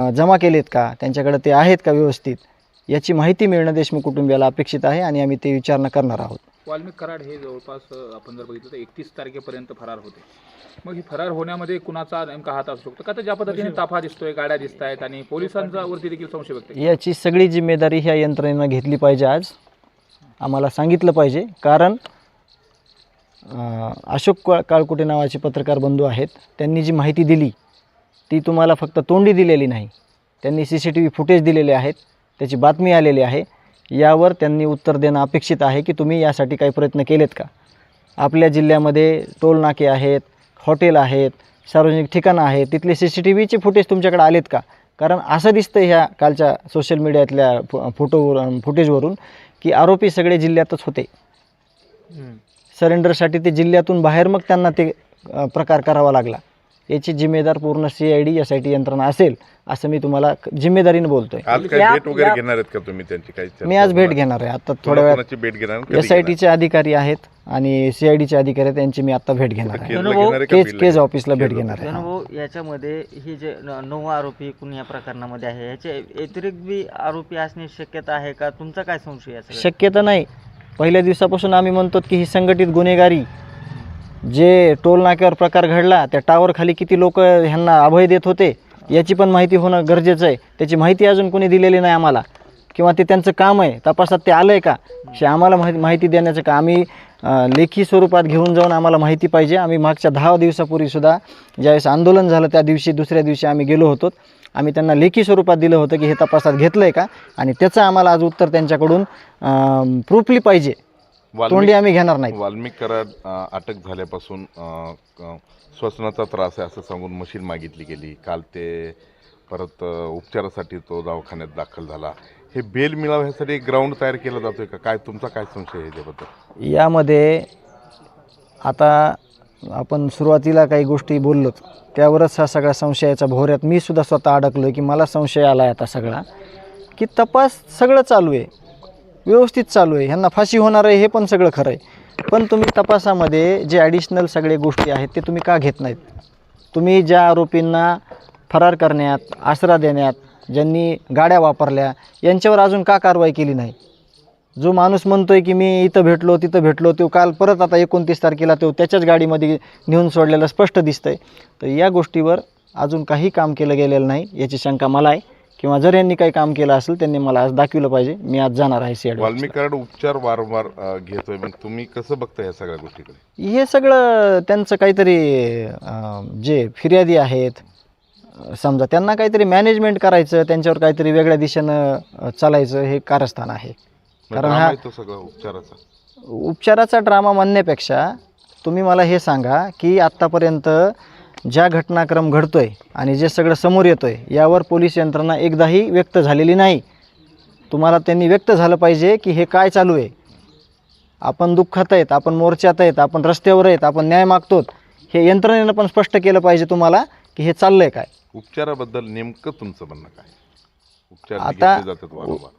जमा केलेत का, त्यांच्याकडे ते आहेत का व्यवस्थित, याची माहिती मिळणं देशमुख कुटुंबियाला अपेक्षित आहे आणि आम्ही ते विचारणा करणार आहोत. वाल्मिक कराड हे जवळपास आपण जर बघितलं तर 31 तारखेपर्यंत फरार होते. मग ही फरार होण्यामध्ये कुणाचा नेमका हात असू शकतो का? तर ज्या पद्धतीने ताफा दिसतोय, गाड्या दिसत आहेत आणि पोलिसांचा वरती देखील संशय व्यक्त केला. याची सगळी जिम्मेदारी ह्या यंत्रणेनं घेतली पाहिजे. आज आम्हाला सांगितलं पाहिजे, कारण अशोक काळकुटे नावाचे पत्रकार बंधू आहेत, त्यांनी जी माहिती दिली ती तुम्हाला फक्त तोंडी दिलेली नाही, त्यांनी CCTV फुटेज दिलेले आहेत, त्याची बातमी आलेली आहे. यावर त्यांनी उत्तर देणं अपेक्षित आहे की तुम्ही यासाठी काही प्रयत्न केलेत का. आपल्या जिल्ह्यामध्ये टोल नाके आहेत, हॉटेल आहेत, सार्वजनिक ठिकाणं आहेत, तिथले CCTVचे फुटेज तुमच्याकडे आलेत का? कारण असं दिसतं ह्या कालच्या सोशल मीडियातल्या फुटेजवरून की आरोपी सगळे जिल्ह्यातच होते. सरेंडरसाठी ते जिल्ह्यातून बाहेर मग त्यांना ते प्रकार करावा लागला. याची जिम्मेदार पूर्ण CID SIT यंत्रणा असेल असं मी तुम्हाला जिम्मेदारीने बोलतोय. आज काय भेट वगैरे घेणार आहेत का तुम्ही त्यांची? काही मी आज भेट घेणार आहे. आता थोड्या वेळात भेट घेणार. SITचे अधिकारी आहेत आणि CIDचे अधिकारी आहेत, त्यांची मी आता भेट घेणार आहे. केज ऑफिसला भेट घेणार आहे. भाऊ, याच्यामध्ये ही जे 9 आरोपी एकूण या प्रकरणामध्ये आहे, याचे व्यतिरिक्त बी आरोपी असण्याची शक्यता आहे का? तुमचा काय संशय आहे? शक्यता नाही. पहिल्या दिवसापासून आम्ही म्हणतो की ही संघटित गुन्हेगारी, जे टोल नाक्यावर प्रकार घडला त्या टावर खाली किती लोक ह्यांना अभय देत होते याची पण माहिती होणं गरजेचं आहे. त्याची माहिती अजून कोणी दिलेली नाही आम्हाला, किंवा ते त्यांचं काम आहे तपासात ते आलं आहे का हे आम्हाला माहिती देण्याचं का. आम्ही लेखी स्वरूपात घेऊन जाऊन आम्हाला माहिती पाहिजे. आम्ही मागच्या 10 दिवसापूर्वीसुद्धा ज्यावेळेस आंदोलन झालं त्या दिवशी दुसऱ्या दिवशी आम्ही गेलो होतो. आम्ही त्यांना लेखी स्वरूपात दिलं होतं की हे तपासात घेतलं आहे का, आणि त्याचं आम्हाला आज उत्तर त्यांच्याकडून प्रूफली पाहिजे. तोंडी आम्ही घेणार नाही. वाल्मिक कराड अटक झाल्यापासून श्वसनाचा त्रास आहे असं सांगून मशीन मागितली गेली. काल ते परत उपचारासाठी तो दवाखान्यात दाखल झाला. हे बेल मिळावं ह्यासाठी एक ग्राउंड तयार केला जातोय का? काय तुमचा काय संशय आहे याच्याबद्दल? यामध्ये आता आपण सुरुवातीला काही गोष्टी बोललो त्यावरच हा सगळा संशयाचा भोवऱ्यात मी सुद्धा स्वतः अडकलो आहे की मला संशय आला आहे आता सगळा, की तपास सगळं चालू आहे, व्यवस्थित चालू आहे, ह्यांना फाशी होणार आहे हे पण सगळं खरं आहे. पण तुम्ही तपासामध्ये जे ॲडिशनल सगळे गोष्टी आहेत ते तुम्ही का घेत नाहीत? तुम्ही ज्या आरोपींना फरार करण्यात, आसरा देण्यात, ज्यांनी गाड्या वापरल्या यांच्यावर अजून का कारवाई केली नाही? जो माणूस म्हणतोय की मी इथं भेटलो तिथं भेटलो, तो काल परत आता 29 तारखेला तो त्याच्याच गाडीमध्ये नेऊन सोडलेलं स्पष्ट दिसतंय. तर या गोष्टीवर अजून काही काम केलं गेलेलं नाही याची शंका मला आहे, किंवा जर यांनी काही काम केलं असेल त्यांनी मला आज दाखवलं पाहिजे. मी आज जाणार आहे CID. वाल्मिक कराड उपचार वारंवार घेतोय, मग तुम्ही कसं बघता या सगळ्या गोष्टीकडे? हे सगळं त्यांचं काहीतरी जे फिर्यादी आहेत समजा त्यांना काहीतरी मॅनेजमेंट करायचं, त्यांच्यावर काहीतरी वेगळ्या दिशेनं चालायचं हे कारस्थान आहे. कारण हा तो सगळं उपचाराचा ड्रामा म्हणण्यापेक्षा तुम्ही मला हे सांगा की आत्तापर्यंत ज्या घटनाक्रम घडतोय आणि जे सगळं समोर येतोय यावर पोलीस यंत्रणा एकदाही व्यक्त झालेली नाही. तुम्हाला त्यांनी व्यक्त झालं पाहिजे की हे काय चालू आहे, आपण दुःखात आहेत, आपण मोर्चात आहेत, आपण रस्त्यावर आहेत, आपण न्याय मागतो, हे यंत्रणेनं पण स्पष्ट केलं पाहिजे तुम्हाला की हे चाललं आहे काय. उपचाराबद्दल नेमकं तुमचं म्हणणं काय? आता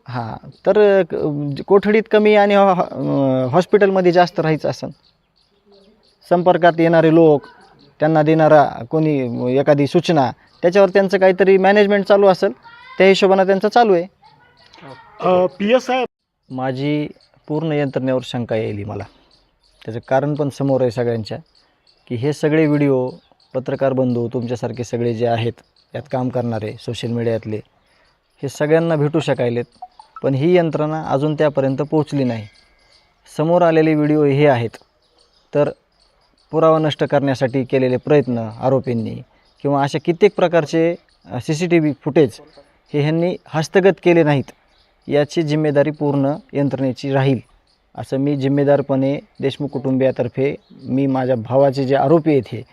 हां, तर कोठडीत कमी आणि हॉस्पिटलमध्ये जास्त राहायचं असेल, संपर्कात येणारे लोक, त्यांना देणारा कोणी एखादी सूचना, त्याच्यावर त्यांचं काहीतरी मॅनेजमेंट चालू असेल, त्या हिशोबानं त्यांचं चालू आहे. PSI माझी पूर्ण यंत्रणेवर शंका येईल मला. त्याचं कारण पण समोर आहे सगळ्यांच्या, की हे सगळे व्हिडिओ पत्रकार बंधू तुमच्यासारखे सगळे जे आहेत यात काम करणारे सोशल मीडियातले, हे सगळ्यांना भेटू शकायलेत, पण ही यंत्रणा अजून त्यापर्यंत पोहोचली नाही. समोर आलेले व्हिडिओ हे आहेत, तर पुरावा नष्ट करण्यासाठी केलेले प्रयत्न आरोपींनी किंवा अशा कित्येक प्रकारचे CCTV फुटेज हे ह्यांनी हस्तगत केले नाहीत, याची जिम्मेदारी पूर्ण यंत्रणेची राहील असं मी जिम्मेदारपणे देशमुख कुटुंबियातर्फे मी माझ्या भावाचे जे आरोपी आहेत हे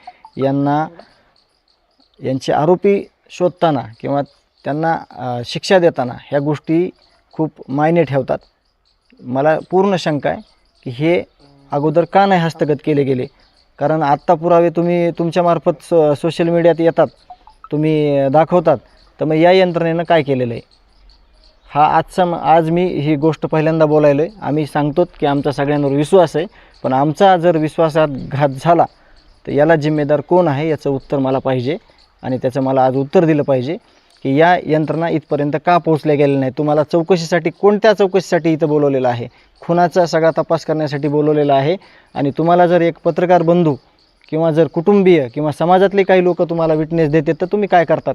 यांचे आरोपी शोधताना किंवा त्यांना शिक्षा देताना ह्या गोष्टी खूप मायने ठेवतात. मला पूर्ण शंका आहे की हे अगोदर का नाही हस्तगत केले गेले, कारण आत्ता पुरावे तुम्ही तुमच्यामार्फत सोशल मीडियात येतात, तुम्ही दाखवतात, तर मग या यंत्रणेनं काय केलेलं आहे हा आज मी ही गोष्ट पहिल्यांदा बोलायलो आहे. आम्ही सांगतो की आमचा सगळ्यांवर विश्वास आहे, पण आमचा जर विश्वासात घात झाला तर याला जिम्मेदार कोण आहे याचं उत्तर मला पाहिजे आणि त्याचं मला आज उत्तर दिलं पाहिजे. की या यंत्रणा इथपर्यंत का पोहोचल्या गेल्या नाही. तुम्हाला चौकशीसाठी, कोणत्या चौकशीसाठी इथं बोलवलेलं आहे? खुनाचा सगळा तपास करण्यासाठी बोलवलेला आहे. आणि तुम्हाला जर एक पत्रकार बंधू किंवा जर कुटुंबीय किंवा समाजातले काही लोक तुम्हाला विटनेस देतात, तर तुम्ही काय करतात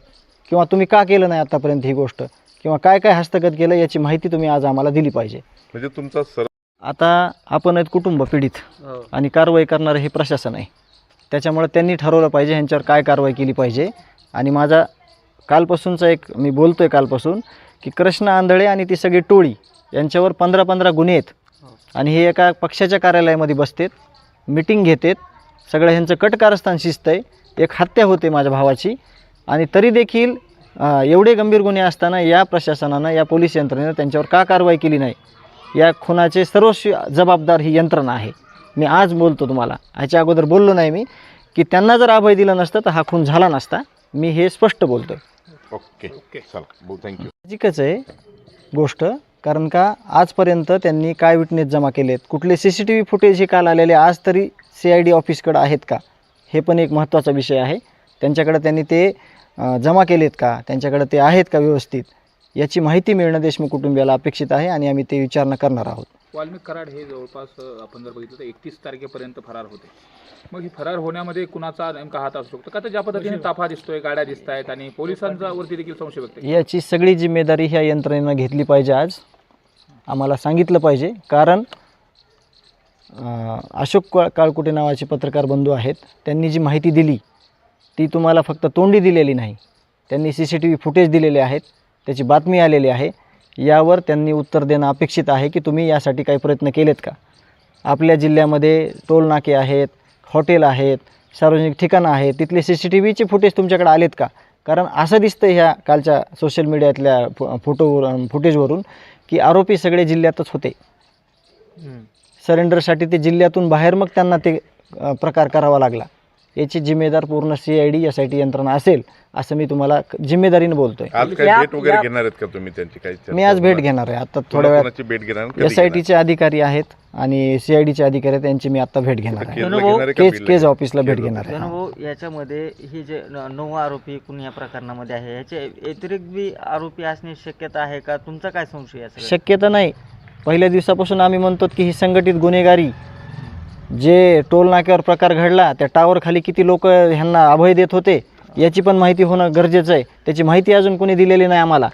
किंवा तुम्ही का केलं नाही आतापर्यंत ही गोष्ट, किंवा काय काय हस्तगत केलं याची माहिती तुम्ही आज आम्हाला दिली पाहिजे. म्हणजे तुमचा सर आता आपण आहेत कुटुंब पीडित आणि कारवाई करणारं हे प्रशासन आहे. त्याच्यामुळे त्यांनी ठरवलं पाहिजे ह्यांच्यावर काय कारवाई केली पाहिजे. आणि माझा कालपासूनचा मी बोलतो आहे कालपासून की कृष्ण आंधळे आणि ती सगळी टोळी यांच्यावर 15-15 गुन्हे आहेत. आणि हे एका पक्षाच्या कार्यालयामध्ये बसतात, मिटिंग घेतात, सगळं ह्यांचं कटकारस्थान शिस्त आहे. एक हत्या होते माझ्या भावाची, आणि तरी देखील एवढे गंभीर गुन्हे असताना या प्रशासनानं, या पोलीस यंत्रणेनं त्यांच्यावर का कारवाई केली नाही? या खुनाचे सर्वस्वी जबाबदार ही यंत्रणा आहे. मी आज बोलतो तुम्हाला, ह्याच्या अगोदर बोललो नाही मी, की त्यांना जर अभय दिलं नसतं तर हा खून झाला नसता. मी हे स्पष्ट बोलतो आहे. ओके चला, थँक्यू. साहजिकच आहे गोष्ट, कारण का आजपर्यंत त्यांनी काय विटनेस जमा केलेत, कुठले CCTV फुटेज हे काल आलेले आज तरी CID ऑफिसकडे आहेत का, हे पण एक महत्त्वाचा विषय आहे. त्यांच्याकडे त्यांनी ते जमा केलेत का, त्यांच्याकडे ते आहेत का व्यवस्थित, याची माहिती मिळणं देशमुख कुटुंबियाला अपेक्षित आहे आणि आम्ही ते विचारणा करणार आहोत. वाल्मिक कराड हे जवळपास आपण जर बघितलं तर 31 तारखेपर्यंत फरार होते. मग ही फरार होण्यामध्ये कुणाचा नेमका हात असू शकतो का? तर ज्या पद्धतीने ताफा दिसतोय, गाड्या दिसत आहेत आणि पोलिसांचा वरती देखील संशय व्यक्त आहे. याची सगळी जिम्मेदारी ह्या यंत्रणेनं घेतली पाहिजे. आज आम्हाला सांगितलं पाहिजे, कारण अशोक काळकुटे नावाचे पत्रकार बंधू आहेत, त्यांनी जी माहिती दिली ती तुम्हाला फक्त तोंडी दिलेली नाही, त्यांनी CCTV फुटेज दिलेले आहेत, त्याची बातमी आलेली आहे. यावर त्यांनी उत्तर देणं अपेक्षित आहे की तुम्ही यासाठी काही प्रयत्न केलेत का? आपल्या जिल्ह्यामध्ये टोल नाके आहेत, हॉटेल आहेत, सार्वजनिक ठिकाणं आहेत, तिथले CCTVचे फुटेज तुमच्याकडे आलेत का? कारण असं दिसतं ह्या कालच्या सोशल मीडियातल्या फुटेजवरून की आरोपी सगळे जिल्ह्यातच होते. सरेंडरसाठी ते जिल्ह्यातून बाहेर मग त्यांना ते प्रकार करावा लागला. याची जिम्मेदार पूर्ण CID SIT यंत्रणा असेल, असं मी तुम्हाला जिम्मेदारीने बोलतोय. आज काय भेट वगैरे घेणार आहेत का तुम्ही त्यांची? काही मी आज भेट घेणार आहे. आता थोड्या वेळात भेट घेणार? कधी SITचे अधिकारी आहेत आणि CIDचे अधिकारी आहेत, त्यांची मी आता भेट घेणार आहे. केजला घेणार आहे का केज ऑफिसला भेट घेणार आहे. भाऊ, याच्यामध्ये हे जे 9 आरोपी एकूण या प्रकरणामध्ये आहे, याचे व्यतिरिक्त बी आरोपी असण्याची शक्यता आहे का? तुमचा काय संशय आहे? शक्यता नाही. पहिल्या दिवसापासून आम्ही म्हणतो की ही संघटित गुन्हेगारी, जे टोल नाक्यावर प्रकार घडला, त्या टावर खाली किती लोक ह्यांना अभय देत होते, याची पण माहिती होणं गरजेचं आहे. त्याची माहिती अजून कोणी दिलेली नाही आम्हाला,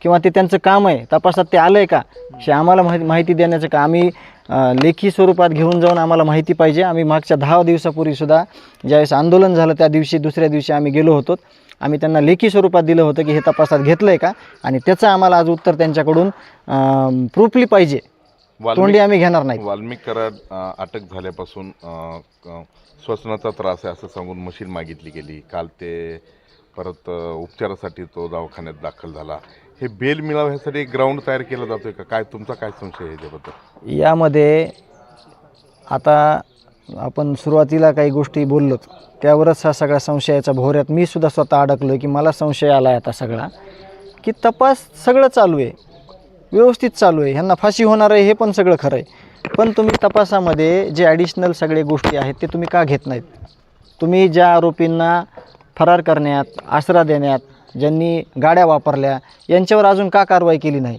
किंवा ते त्यांचं काम आहे तपासात ते आलं आहे का, हे आम्हाला माहिती देण्याचं का आम्ही लेखी स्वरूपात घेऊन जाऊन आम्हाला माहिती पाहिजे. आम्ही मागच्या 10 दिवसापूर्वीसुद्धा ज्यावेळेस आंदोलन झालं त्या दिवशी, दुसऱ्या दिवशी आम्ही गेलो होतो, आम्ही त्यांना लेखी स्वरूपात दिलं होतं की हे तपासात घेतलं आहे का, आणि त्याचं आम्हाला आज उत्तर त्यांच्याकडून प्रूफली पाहिजे. तोंडी आम्ही घेणार नाही. वाल्मिक कराड अटक झाल्यापासून श्वसनाचा त्रास आहे असं सांगून मशीन मागितली गेली. काल ते परत उपचारासाठी तो दवाखान्यात दाखल झाला. हे बेल मिळावं ह्यासाठी एक ग्राउंड तयार केला जातोय का? काय तुमचा काय संशय आहे याच्याबद्दल? यामध्ये आता आपण सुरुवातीला काही गोष्टी बोललो, त्यावरच हा सगळा संशयाच्या भोवऱ्यात मी सुद्धा स्वतः अडकलो आहे की मला संशय आला आहे आता सगळा, की तपास सगळं चालू आहे, व्यवस्थित चालू आहे, ह्यांना फाशी होणार आहे हे पण सगळं खरं आहे. पण तुम्ही तपासामध्ये जे ॲडिशनल सगळे गोष्टी आहेत ते तुम्ही का घेत नाहीत? तुम्ही ज्या आरोपींना फरार करण्यात, आसरा देण्यात, ज्यांनी गाड्या वापरल्या, यांच्यावर अजून का कारवाई केली नाही?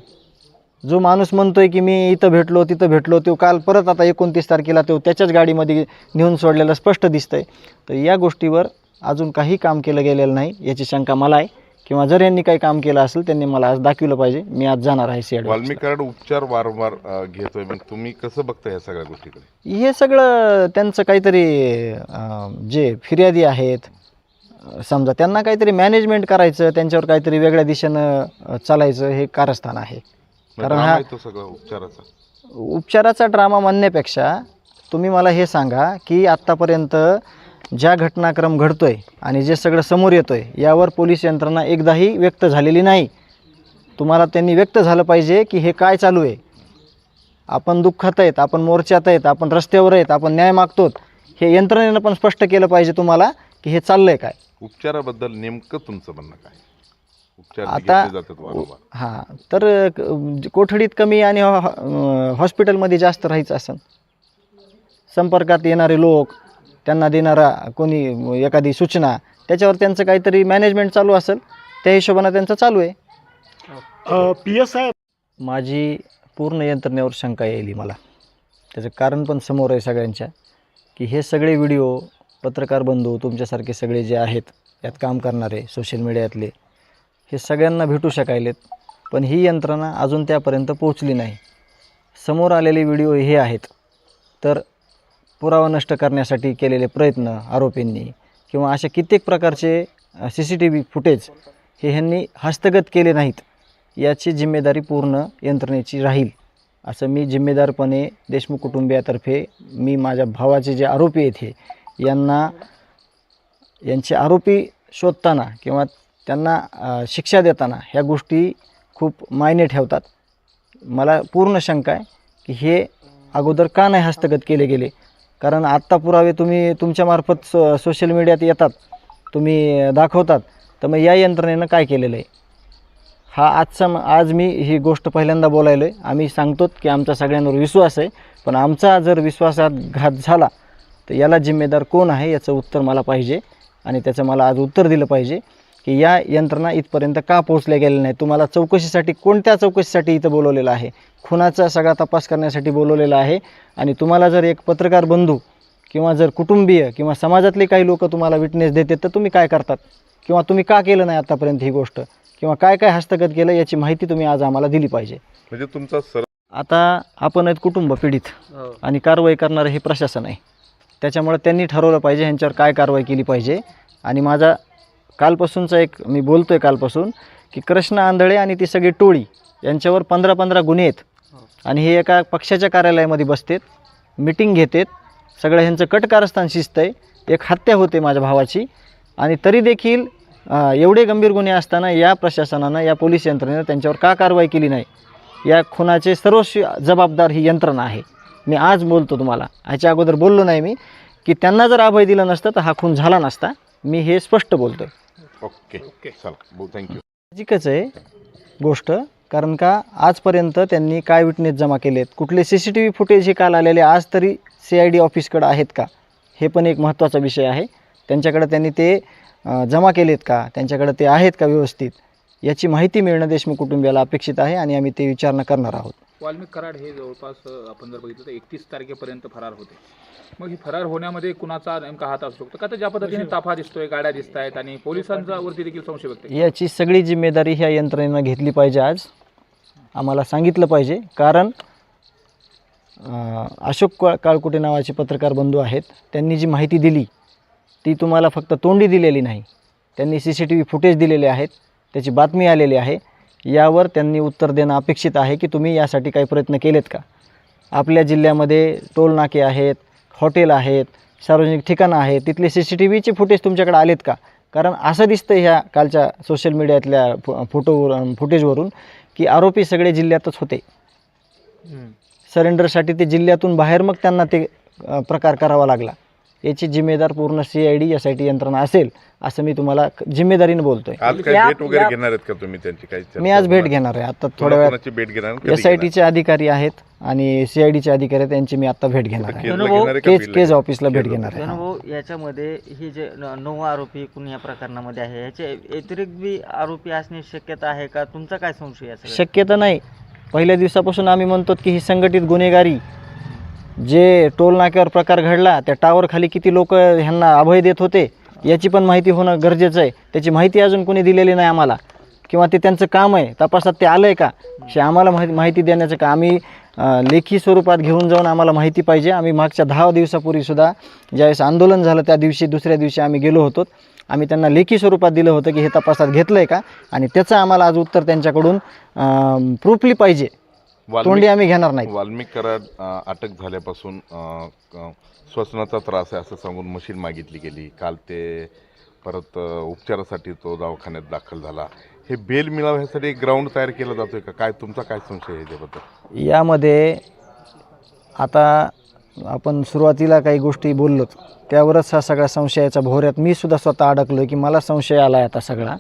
जो माणूस म्हणतोय की मी इथं भेटलो तिथं भेटलो, तो काल परत आता 29 तारखेला तो त्याच्याच गाडीमध्ये नेऊन सोडलेलं स्पष्ट दिसतंय. तर या गोष्टीवर अजून काही काम केलं गेलेलं नाही याची शंका मला आहे, किंवा जर यांनी काही काम केलं असेल त्यांनी मला आज दाखवलं पाहिजे. मी आज जाणार आहे CID. वाल्मिक कराड उपचार वारंवार घेतोय, मग तुम्ही कसं बघता या सगळ्या गोष्टीकडे? हे सगळं त्यांचं काहीतरी जे फिर्यादी आहेत समजा, त्यांना काहीतरी मॅनेजमेंट करायचं, त्यांच्यावर काहीतरी वेगळ्या दिशेनं चालायचं, हे कारस्थान आहे. कारण हा सगळं उपचाराचा ड्रामा म्हणण्यापेक्षा तुम्ही मला हे सांगा की आत्तापर्यंत ज्या घटनाक्रम घडतोय आणि जे सगळं समोर येतोय यावर पोलीस यंत्रणा एकदाही व्यक्त झालेली नाही. तुम्हाला त्यांनी व्यक्त झालं पाहिजे की हे काय चालू आहे, आपण दुःखात आहेत, आपण मोर्चात आहेत, आपण रस्त्यावर आहेत, आपण न्याय मागतो, हे यंत्रणेनं पण स्पष्ट केलं पाहिजे तुम्हाला की हे चाललंय काय. उपचाराबद्दल नेमकं तुमचं म्हणणं काय? उपचार आता घेतले जातात वारंवार. हां, तर कोठडीत कमी आणि हॉस्पिटलमध्ये जास्त राहायचं असेल, संपर्कात येणारे लोक, त्यांना देणारा कोणी एखादी सूचना, त्याच्यावर त्यांचं काहीतरी मॅनेजमेंट चालू असेल त्या हिशोबानं त्यांचं चालू आहे. PSI माझी पूर्ण यंत्रणेवर शंका येईल मला. त्याचं कारण पण समोर आहे सगळ्यांच्या, की हे सगळे व्हिडिओ पत्रकार बंधू तुमच्यासारखे सगळे जे आहेत यात काम करणारे सोशल मीडियातले, हे सगळ्यांना भेटू शकायलेत, पण ही यंत्रणा अजून त्यापर्यंत पोहोचली नाही. समोर आलेले व्हिडिओ हे आहेत, तर पुरावा नष्ट करण्यासाठी केलेले प्रयत्न आरोपींनी किंवा अशा कित्येक प्रकारचे CCTV फुटेज हे ह्यांनी हस्तगत केले नाहीत, याची जिम्मेदारी पूर्ण यंत्रणेची राहील असं मी जिम्मेदारपणे देशमुख कुटुंबियातर्फे मी माझ्या भावाचे जे आरोपी आहेत हे यांचे आरोपी शोधताना किंवा त्यांना शिक्षा देताना ह्या गोष्टी खूप मायने ठेवतात. मला पूर्ण शंका आहे की हे अगोदर का नाही हस्तगत केले गेले, कारण आत्ता पुरावे तुम्ही तुमच्यामार्फत सोशल मीडियात येतात, तुम्ही दाखवतात, तर मग या यंत्रणेनं काय केलेलं आहे हा आज मी ही गोष्ट पहिल्यांदा बोलायलो आहे. आम्ही सांगतो की आमचा सगळ्यांवर विश्वास आहे, पण आमचा जर विश्वासात घात झाला तर याला जिम्मेदार कोण आहे याचं उत्तर मला पाहिजे आणि त्याचं मला आज उत्तर दिलं पाहिजे की या यंत्रणा इथपर्यंत का पोहोचल्या गेल्या नाही. तुम्हाला चौकशीसाठी कोणत्या चौकशीसाठी इथं बोलवलेलं आहे? खुनाचा सगळा तपास करण्यासाठी बोलवलेला आहे. आणि तुम्हाला जर एक पत्रकार बंधू किंवा जर कुटुंबीय किंवा समाजातले काही लोक तुम्हाला विटनेस देते तर तुम्ही काय करतात किंवा तुम्ही का केलं नाही आतापर्यंत ही गोष्ट किंवा काय काय हस्तगत केलं याची माहिती तुम्ही आज आम्हाला दिली पाहिजे. म्हणजे तुमचा आता आपण आहेत कुटुंब पीडित आणि कारवाई करणारं हे प्रशासन आहे, त्याच्यामुळे त्यांनी ठरवलं पाहिजे ह्यांच्यावर काय कारवाई केली पाहिजे. आणि माझा कालपासूनचा मी बोलतो आहे कालपासून की कृष्ण आंधळे आणि ती सगळी टोळी यांच्यावर 15-15 गुन्हे आहेत आणि हे एका पक्षाच्या कार्यालयामध्ये बसतात, मिटिंग घेतात, सगळं ह्यांचं कटकारस्थान शिस्त आहे. एक हत्या होते माझ्या भावाची आणि तरी देखील एवढे गंभीर गुन्हे असताना या प्रशासनानं या पोलीस यंत्रणेनं त्यांच्यावर का कारवाई केली नाही? या खुनाचे सर्वस्वी जबाबदार ही यंत्रणा आहे. मी आज बोलतो तुम्हाला, ह्याच्या अगोदर बोललो नाही मी की त्यांना जर अभय दिलं नसतं तर हा खून झाला नसता. मी हे स्पष्ट बोलतो आहे. ओके चला थँक्यू. साहजिकच आहे गोष्ट, कारण का आजपर्यंत त्यांनी काय विटनेस जमा केलेत, कुठले CCTV फुटेज हे काल आलेले आज तरी CID ऑफिसकडं आहेत का, हे पण एक महत्त्वाचा विषय आहे. त्यांच्याकडे त्यांनी ते जमा केलेत का, त्यांच्याकडे ते आहेत का व्यवस्थित, याची माहिती मिळणं देशमुख कुटुंबियाला अपेक्षित आहे आणि आम्ही ते विचारणा करणार आहोत. वाल्मिक कराड हे जवळपास आपण जर बघितलं तर 31 तारखेपर्यंत फरार होते. मग ही फरार होण्यामध्ये कुणाचा नेमका हात असू शकतो का? तर ज्या पद्धतीने ताफा दिसतोय, गाड्या दिसत आहेत आणि पोलिसांचा वरती देखील संशय व्यक्त केला. याची सगळी जिम्मेदारी ह्या यंत्रणेनं घेतली पाहिजे. आज आम्हाला सांगितलं पाहिजे, कारण अशोक काळकुटे नावाचे पत्रकार बंधू आहेत, त्यांनी जी माहिती दिली ती तुम्हाला फक्त तोंडी दिलेली नाही, त्यांनी CCTV फुटेज दिलेले आहेत, त्याची बातमी आलेली आहे. यावर त्यांनी उत्तर देणं अपेक्षित आहे की तुम्ही यासाठी काही प्रयत्न केलेत का? आपल्या जिल्ह्यामध्ये टोल नाके आहेत, हॉटेल आहेत, सार्वजनिक ठिकाणं आहेत, तिथले CCTVचे फुटेज तुमच्याकडे आलेत का? कारण असं दिसतं ह्या कालच्या सोशल मीडियातल्या फुटेजवरून की आरोपी सगळे जिल्ह्यातच होते. सरेंडरसाठी ते जिल्ह्यातून बाहेर मग त्यांना ते प्रकार करावा लागला. याची जिम्मेदार पूर्ण CID SIT यंत्रणा असेल असं मी तुम्हाला जिम्मेदारीने बोलतोय. आज काय भेट वगैरे घेणार आहेत का तुम्ही त्यांची? काही मी आज भेट घेणार आहे. आता थोड्या वेळात भेट घेणार? SITचे अधिकारी आहेत आणि CIDचे अधिकारी आहेत, त्यांची मी आता भेट घेणार आहे. केज ऑफिसला भेट घेणार आहे. भाऊ, याच्यामध्ये हे जे 9 आरोपी एकूण या प्रकरणामध्ये आहे, याचे व्यतिरिक्त बी आरोपी असण्याची शक्यता आहे का? तुमचा काय संशय आहे? शक्यता नाही. पहिल्या दिवसापासून आम्ही म्हणतो की ही संघटित गुन्हेगारी, जे टोल नाक्यावर प्रकार घडला त्या टावर खाली किती लोक ह्यांना अभय देत होते याची पण माहिती होणं गरजेचं आहे. त्याची माहिती अजून कोणी दिलेली नाही आम्हाला, किंवा ते त्यांचं काम आहे तपासात ते आलं आहे का हे आम्हाला माहिती देण्याचं का आम्ही लेखी स्वरूपात घेऊन जाऊन आम्हाला माहिती पाहिजे. आम्ही मागच्या 10 दिवसापूर्वीसुद्धा ज्यावेळेस आंदोलन झालं त्या दिवशी दुसऱ्या दिवशी आम्ही गेलो होतो, आम्ही त्यांना लेखी स्वरूपात दिलं होतं की हे तपासात घेतलं आहे का, आणि त्याचं आम्हाला आज उत्तर त्यांच्याकडून प्रूफली पाहिजे. तोंडी आम्ही घेणार नाही. वाल्मिक कराड अटक झाल्यापासून श्वसनाचा त्रास आहे असं सांगून मशीन मागितली गेली. काल ते परत उपचारासाठी तो दवाखान्यात दाखल झाला. हे बेल मिळावं ह्यासाठी एक ग्राउंड तयार केला जातोय का? काय तुमचा काय संशय आहे याच्याबद्दल? यामध्ये आता आपण सुरुवातीला काही गोष्टी बोललो त्यावरच हा सगळा संशयाच्या भोवऱ्यात मी सुद्धा स्वतः अडकलो आहे की मला संशय आला आहे आता सगळा,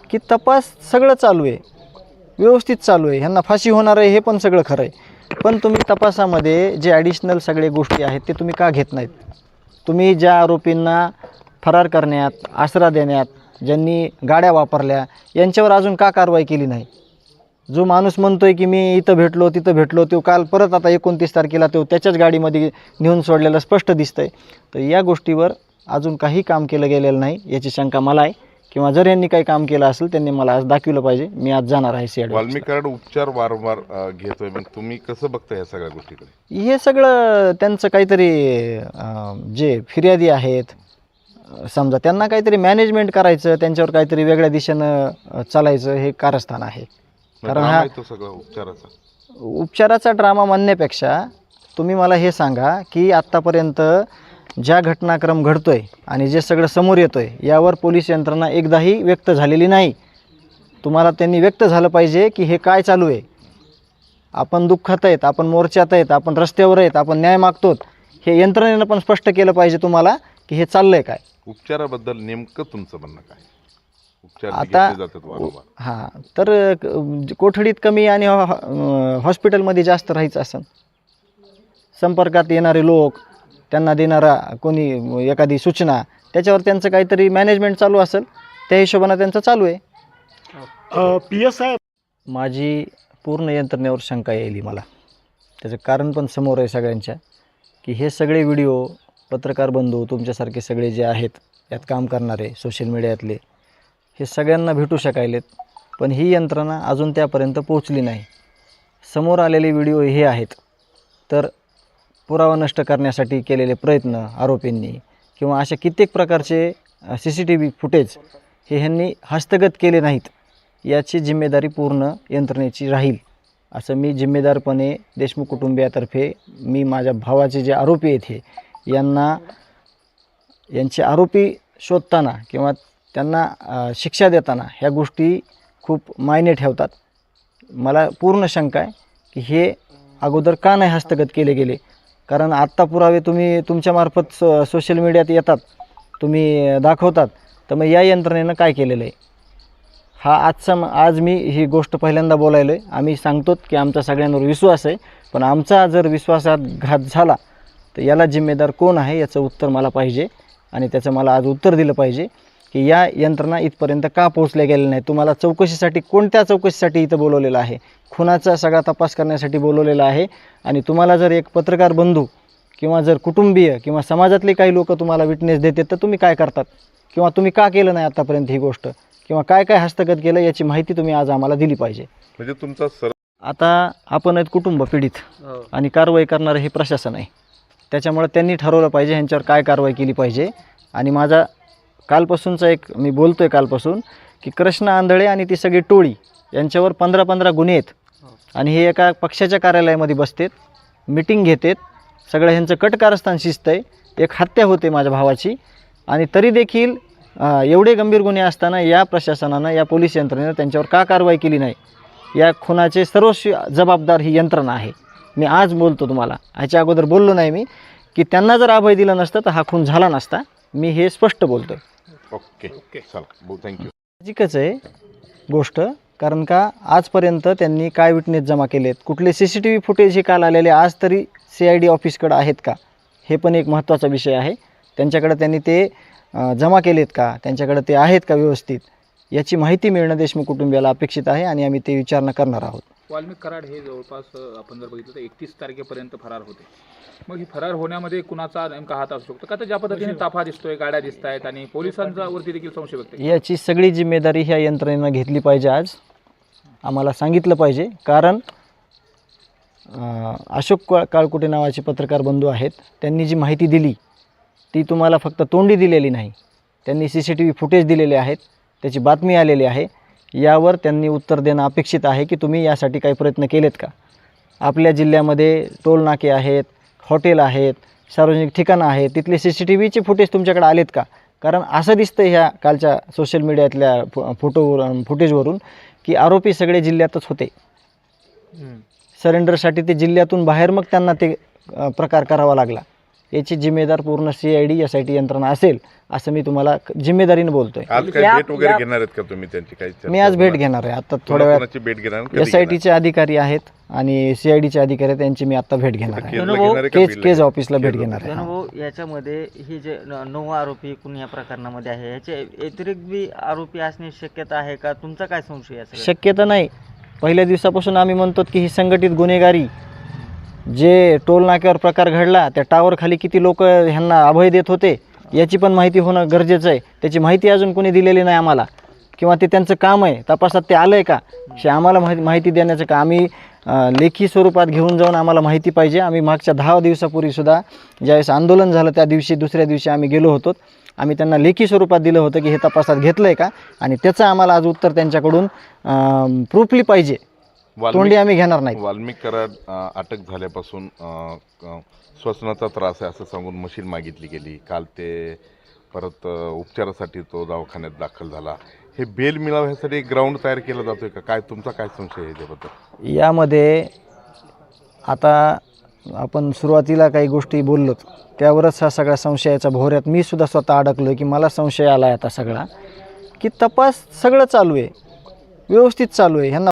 की तपास सगळं चालू आहे, व्यवस्थित चालू आहे, ह्यांना फाशी होणार आहे हे पण सगळं खरं आहे. पण तुम्ही तपासामध्ये जे ॲडिशनल सगळे गोष्टी आहेत ते तुम्ही का घेत नाहीत? तुम्ही ज्या आरोपींना फरार करण्यात, आसरा देण्यात ज्यांनी गाड्या वापरल्या, यांच्यावर अजून का कारवाई केली नाही? जो माणूस म्हणतोय की मी इथं भेटलो तिथं भेटलो, तो काल परत आता 29 तारखेला तो त्याच्याच गाडीमध्ये नेऊन सोडलेलं स्पष्ट दिसतंय. तर या गोष्टीवर अजून काही काम केलं गेलेलं नाही याची शंका मला आहे. किंवा जर यांनी काही काम केलं असेल त्यांनी मला आज दाखवलं पाहिजे. मी आज जाणार आहे CID. वाल्मिक कराड उपचार वारंवार घेतोय, मग तुम्ही कसं बघता ह्या सगळ्या गोष्टीकडे? हे सगळं त्यांचं काहीतरी जे फिर्यादी आहेत, समजा त्यांना काहीतरी मॅनेजमेंट करायचं, त्यांच्यावर काहीतरी वेगळ्या दिशेनं चालायचं, हे कारस्थान आहे. कारण हा तो सगळा उपचाराचा उपचाराचा ड्रामा म्हणण्यापेक्षा तुम्ही मला हे सांगा की आत्तापर्यंत ज्या घटनाक्रम घडतोय आणि जे सगळं समोर येतोय यावर पोलीस यंत्रणा एकदाही व्यक्त झालेली नाही. तुम्हाला त्यांनी व्यक्त झालं पाहिजे की हे काय चालू आहे. आपण दुःखात आहेत, आपण मोर्चात आहेत, आपण रस्त्यावर आहेत, आपण न्याय मागतो, हे यंत्रणेनं पण स्पष्ट केलं पाहिजे तुम्हाला की हे चाललंय काय. उपचाराबद्दल नेमकं तुमचं म्हणणं काय? उपचार आता घेतले जातात वारंवार. हां, तर कोठडीत कमी आणि हॉस्पिटलमध्ये जास्त राहायचं असेल. संपर्कात येणारे लोक, त्यांना देणारा कोणी एखादी सूचना, त्याच्यावर त्यांचं काहीतरी मॅनेजमेंट चालू असेल, त्या हिशोबानं त्यांचं चालू आहे. PS साहेब, माझी पूर्ण यंत्रणेवर शंका येईल मला. त्याचं कारण पण समोर आहे सगळ्यांच्या, की हे सगळे व्हिडिओ पत्रकार बंधू तुमच्यासारखे सगळे जे आहेत यात काम करणारे सोशल मीडियातले, हे सगळ्यांना भेटू शकायलेत, पण ही यंत्रणा अजून त्यापर्यंत पोहोचली नाही. समोर आलेले व्हिडिओ हे आहेत, तर पुरावा नष्ट करण्यासाठी केलेले प्रयत्न आरोपींनी किंवा अशा कित्येक प्रकारचे CCTV फुटेज हे ह्यांनी हस्तगत केले नाहीत, याची जिम्मेदारी पूर्ण यंत्रणेची राहील असं मी जिम्मेदारपणे देशमुख कुटुंबियातर्फे मी माझ्या भावाचे जे आरोपी आहेत हे यांचे आरोपी शोधताना किंवा त्यांना शिक्षा देताना ह्या गोष्टी खूप मायने ठेवतात. मला पूर्ण शंका आहे की हे अगोदर का नाही हस्तगत केले गेले. कारण आत्ता पुरावे तुम्ही तुमच्यामार्फत सोशल मीडियात येतात, तुम्ही दाखवतात, तर मग या यंत्रणेनं काय केलेलं आहे हा आज मी ही गोष्ट पहिल्यांदा बोलायलो आहे. आम्ही सांगतो की आमचा सगळ्यांवर विश्वास आहे, पण आमचा जर विश्वासात घात झाला तर याला जिम्मेदार कोण आहे याचं उत्तर मला पाहिजे. आणि त्याचं मला आज उत्तर दिलं पाहिजे की या यंत्रणा इथपर्यंत का पोहोचल्या गेल्या नाही. तुम्हाला चौकशीसाठी, कोणत्या चौकशीसाठी इथं बोलवलेलं आहे? खुनाचा सगळा तपास करण्यासाठी बोलवलेला आहे. आणि तुम्हाला जर एक पत्रकार बंधू किंवा जर कुटुंबीय किंवा समाजातले काही लोक तुम्हाला विटनेस देतात, तर तुम्ही काय करतात किंवा तुम्ही का केलं नाही आत्तापर्यंत ही गोष्ट, किंवा काय काय हस्तगत केलं याची माहिती तुम्ही आज आम्हाला दिली पाहिजे. म्हणजे तुमचा आता आपण आहेत कुटुंब पीडित आणि कारवाई करणारं हे प्रशासन आहे. त्याच्यामुळे त्यांनी ठरवलं पाहिजे ह्यांच्यावर काय कारवाई केली पाहिजे. आणि माझा कालपासूनचा मी बोलतो आहे कालपासून की कृष्ण आंधळे आणि ती सगळी टोळी यांच्यावर 15-15 गुन्हे आहेत. आणि हे एका पक्षाच्या कार्यालयामध्ये बसतात, मिटिंग घेतात, सगळं ह्यांचं कटकारस्थान शिजतं आहे. एक हत्या होते माझ्या भावाची, आणि तरी देखील एवढे गंभीर गुन्हे असताना या प्रशासनानं, या पोलीस यंत्रणेनं त्यांच्यावर का कारवाई केली नाही. या खुनाचे सर्वस्वी जबाबदार ही यंत्रणा आहे. मी आज बोलतो तुम्हाला, ह्याच्या अगोदर बोललो नाही मी, की त्यांना जर अभय दिलं नसतं तर हा खून झाला नसता. मी हे स्पष्ट बोलतो आहे. ओके, चला, थँक्यू. साहजिकच आहे गोष्ट, कारण का आजपर्यंत त्यांनी काय विटनेस जमा केलेत, कुठले CCTV फुटेज हे काल आलेले आज तरी CID ऑफिसकडे आहेत का, हे पण एक महत्त्वाचा विषय आहे. त्यांच्याकडे त्यांनी ते जमा केलेत का, त्यांच्याकडे ते आहेत का व्यवस्थित, याची माहिती मिळणं देशमुख कुटुंबियाला अपेक्षित आहे आणि आम्ही ते विचारणा करणार आहोत. वाल्मिक कराड हे जवळपास आपण जर बघितलं तर 31 तारखेपर्यंत फरार होते. मग ही फरार होण्यामध्ये कुणाचा नेमका हात असू शकतो का? तर ज्या पद्धतीने ताफा दिसतोय, गाड्या दिसत आहेत आणि पोलिसांचा वरती देखील संशय व्यक्त केला. याची सगळी जिम्मेदारी ह्या यंत्रणेनं घेतली पाहिजे. आज आम्हाला सांगितलं पाहिजे, कारण अशोक काळकुटे नावाचे पत्रकार बंधू आहेत, त्यांनी जी माहिती दिली ती तुम्हाला फक्त तोंडी दिलेली नाही, त्यांनी CCTV फुटेज दिलेले आहेत, त्याची बातमी आलेली आहे. यावर त्यांनी उत्तर देणं अपेक्षित आहे की तुम्ही यासाठी काही प्रयत्न केलेत का. आपल्या जिल्ह्यामध्ये टोलनाके आहेत, हॉटेल आहेत, सार्वजनिक ठिकाणं आहेत, तिथले CCTVचे फुटेज तुमच्याकडे आलेत का. कारण असं दिसतं ह्या कालच्या सोशल मीडियातल्या फुटेजवरून की आरोपी सगळे जिल्ह्यातच होते. सरेंडरसाठी ते जिल्ह्यातून बाहेर मग त्यांना ते प्रकार करावा लागला. याची जिम्मेदार पूर्ण CID SIT यंत्रणा असेल असं मी तुम्हाला जिम्मेदारीने बोलतोय. आज काय भेट वगैरे घेणार आहेत का तुम्ही त्यांची काही चर्चा मी आज भेट होणार? घेणार आहे आता थोड्या वेळात. कोणाची भेट घेणार? कधी घेणार? SITचे अधिकारी आहेत आणि CIDचे अधिकारी आहेत, त्यांची मी आता भेट घेणार आहे. केजला घेणार आहे का बीडला केज घेणार? ऑफिसला भेट घेणार आहे. भाऊ, याच्यामध्ये हे जे 9 आरोपी एकूण या प्रकरणामध्ये आहे, याचे व्यतिरिक्त बी आरोपी असण्याची शक्यता आहे का? तुमचा काय संशय आहे सगळ्यात? शक्यता नाही. पहिल्या दिवसापासून आम्ही म्हणतो की ही संघटित गुन्हेगारी, जे टोल नाक्यावर प्रकार घडला त्या टावर खाली किती लोक ह्यांना अभय देत होते याची पण माहिती होणं गरजेचं आहे. त्याची माहिती अजून कोणी दिलेली नाही आम्हाला, किंवा ते त्यांचं काम आहे तपासात ते आलं आहे का हे आम्हाला माहिती देण्याचं का आम्ही लेखी स्वरूपात घेऊन जाऊन आम्हाला माहिती पाहिजे. आम्ही मागच्या 10 दिवसापूर्वीसुद्धा ज्यावेळेस आंदोलन झालं त्या दिवशी दुसऱ्या दिवशी आम्ही गेलो होतो. आम्ही त्यांना लेखी स्वरूपात दिलं होतं की हे तपासात घेतलं आहे का, आणि त्याचं आम्हाला आज उत्तर त्यांच्याकडून प्रूफली पाहिजे. तोंडी आम्ही घेणार नाही. वाल्मिक कराड अटक झाल्यापासून श्वसनाचा त्रास आहे असं सांगून मशीन मागितली गेली. काल ते परत उपचारासाठी तो दवाखान्यात दाखल झाला. हे बेल मिळावं ह्यासाठी एक ग्राउंड तयार केला जातोय का? काय तुमचा काय संशय आहे याच्याबद्दल? यामध्ये आता आपण सुरुवातीला काही गोष्टी बोललो त्यावरच हा सगळ्या संशयाच्या भोवऱ्यात मी सुद्धा स्वतः अडकलो आहे की मला संशय आला आहे आता सगळा, की तपास सगळं चालू आहे, व्यवस्थित चालू आहे. ह्यांना